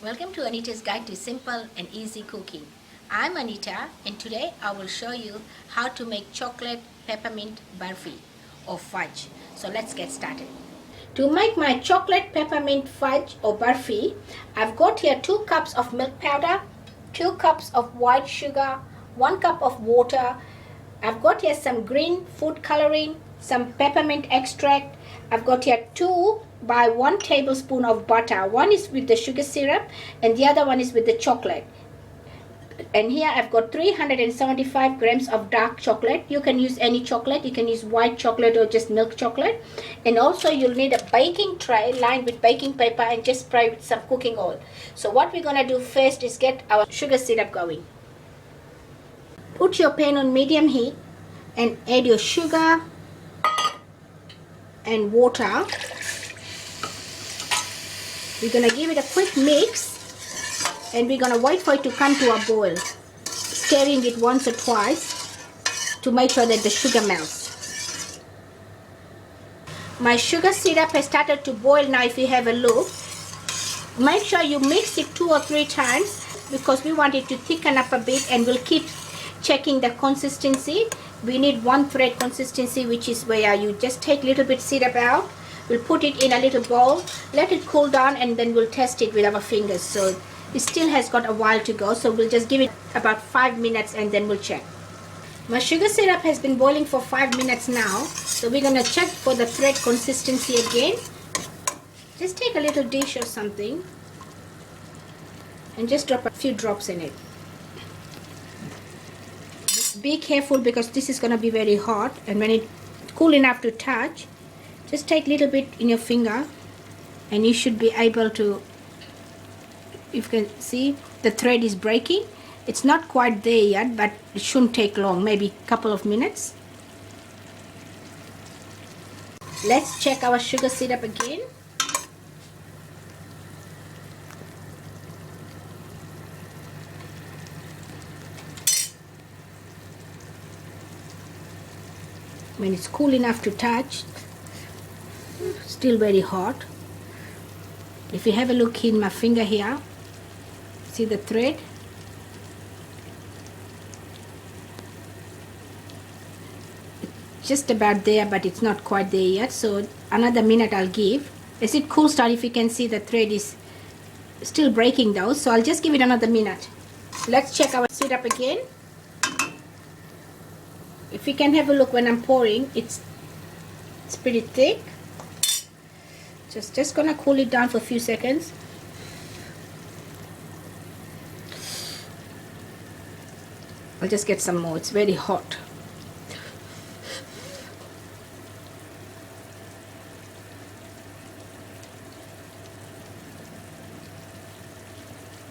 Welcome to Anita's Guide to Simple and Easy Cooking. I'm Anita and today I will show you how to make chocolate peppermint burfi or fudge. So let's get started. To make my chocolate peppermint fudge or burfi, I've got here 2 cups of milk powder, 2 cups of white sugar, 1 cup of water. I've got here some green food coloring, some peppermint extract. I've got here 2 by 1 tablespoon of butter. One is with the sugar syrup and the other one is with the chocolate. And here I've got 375 grams of dark chocolate. You can use any chocolate. You can use white chocolate or just milk chocolate. And also you'll need a baking tray lined with baking paper and just spray with some cooking oil. So what we're going to do first is get our sugar syrup going. Put your pan on medium heat and add your sugar and water. We're going to give it a quick mix and we're going to wait for it to come to a boil, stirring it once or twice to make sure that the sugar melts. My sugar syrup has started to boil now. If you have a look, make sure you mix it 2 or 3 times because we want it to thicken up a bit, and we'll keep checking the consistency. We need 1 thread consistency, which is where you just take a little bit syrup out. We'll put it in a little bowl, let it cool down, and then we'll test it with our fingers. So it still has got a while to go, so we'll just give it about 5 minutes and then we'll check. My sugar syrup has been boiling for 5 minutes now, so we're going to check for the thread consistency again. Just take a little dish or something and just drop a few drops in it. Just be careful because this is going to be very hot, and when it's cool enough to touch, just take a little bit in your finger and you should be able to, if you can see, the thread is breaking. It's not quite there yet, but it shouldn't take long, maybe a couple of minutes. Let's check our sugar syrup again. When it's cool enough to touch, still very hot. If you have a look in my finger here, see the thread? It's just about there, but it's not quite there yet, so another minute I'll give. As it cools down, if you can see, the thread is still breaking though, so I'll just give it another minute. Let's check our syrup again. If you can have a look when I'm pouring, it's pretty thick. Just gonna cool it down for a few seconds. I'll just get some more. It's very hot.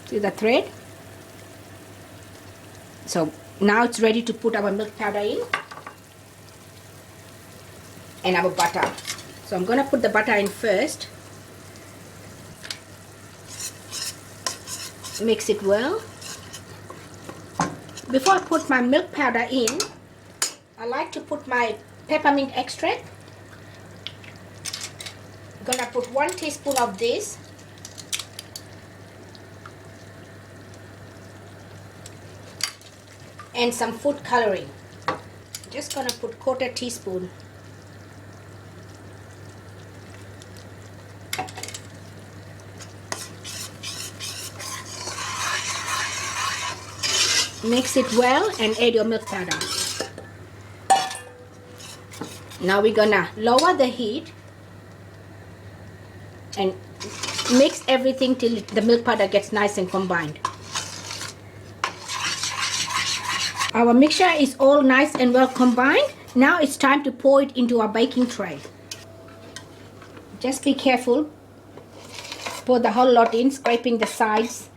See the thread? So now it's ready to put our milk powder in and our butter. So I'm going to put the butter in first. Mix it well. Before I put my milk powder in, I like to put my peppermint extract. I'm going to put 1 teaspoon of this. And some food coloring. Just going to put 1/4 teaspoon. Mix it well and add your milk powder. Now we're gonna lower the heat and mix everything till the milk powder gets nice and combined. Our mixture is all nice and well combined. Now it's time to pour it into our baking tray. Just be careful. Pour the whole lot in, scraping the sides.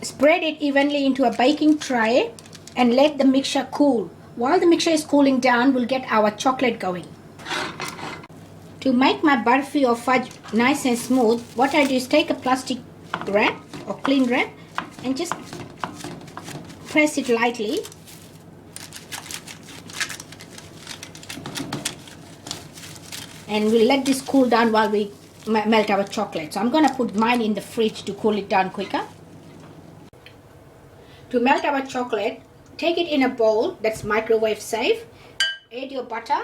Spread it evenly into a baking tray and let the mixture cool. While the mixture is cooling down, we'll get our chocolate going. To make my burfi or fudge nice and smooth, what I do is take a plastic wrap or clean wrap and just press it lightly. and we'll let this cool down while we melt our chocolate. So I'm going to put mine in the fridge to cool it down quicker. To melt our chocolate, take it in a bowl that's microwave safe. Add your butter.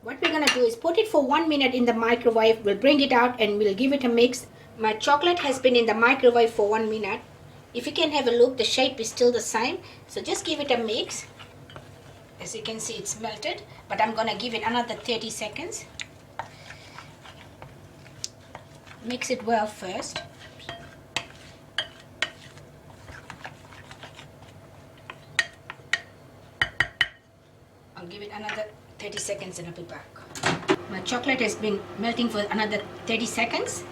What we're going to do is put it for 1 minute in the microwave. We'll bring it out and we'll give it a mix. My chocolate has been in the microwave for 1 minute. If you can have a look, the shape is still the same. So just give it a mix. As you can see, it's melted, but I'm going to give it another 30 seconds. Mix it well first. I'll give it another 30 seconds and I'll be back. My chocolate has been melting for another 30 seconds.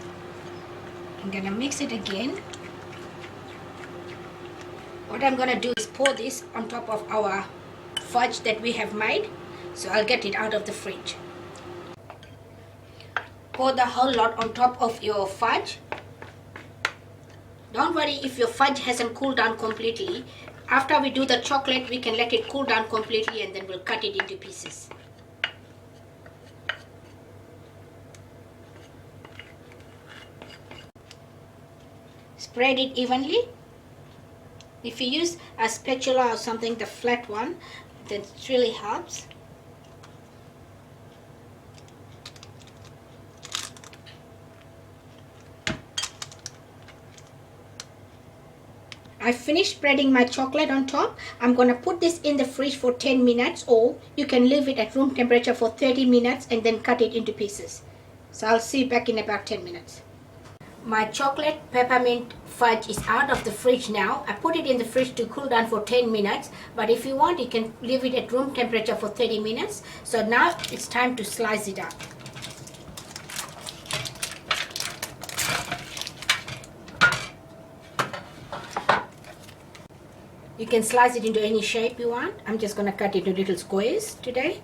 I'm going to mix it again. What I'm going to do is pour this on top of our fudge that we have made. So I'll get it out of the fridge. Pour the whole lot on top of your fudge. Don't worry if your fudge hasn't cooled down completely. After we do the chocolate, we can let it cool down completely and then we'll cut it into pieces. Spread it evenly. If you use a spatula or something, the flat one, that really helps. I finished spreading my chocolate on top. I'm going to put this in the fridge for 10 minutes, or you can leave it at room temperature for 30 minutes and then cut it into pieces. So I'll see you back in about 10 minutes. My chocolate peppermint fudge is out of the fridge now. I put it in the fridge to cool down for 10 minutes, but if you want, you can leave it at room temperature for 30 minutes. So now it's time to slice it up. You can slice it into any shape you want. I'm just going to cut it into little squares today.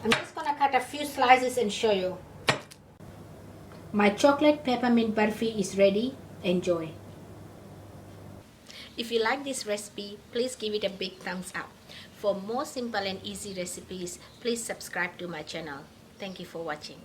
I'm just going to cut a few slices and show you. My chocolate peppermint burfi is ready. Enjoy. If you like this recipe, please give it a big thumbs up. For more simple and easy recipes, please subscribe to my channel. Thank you for watching.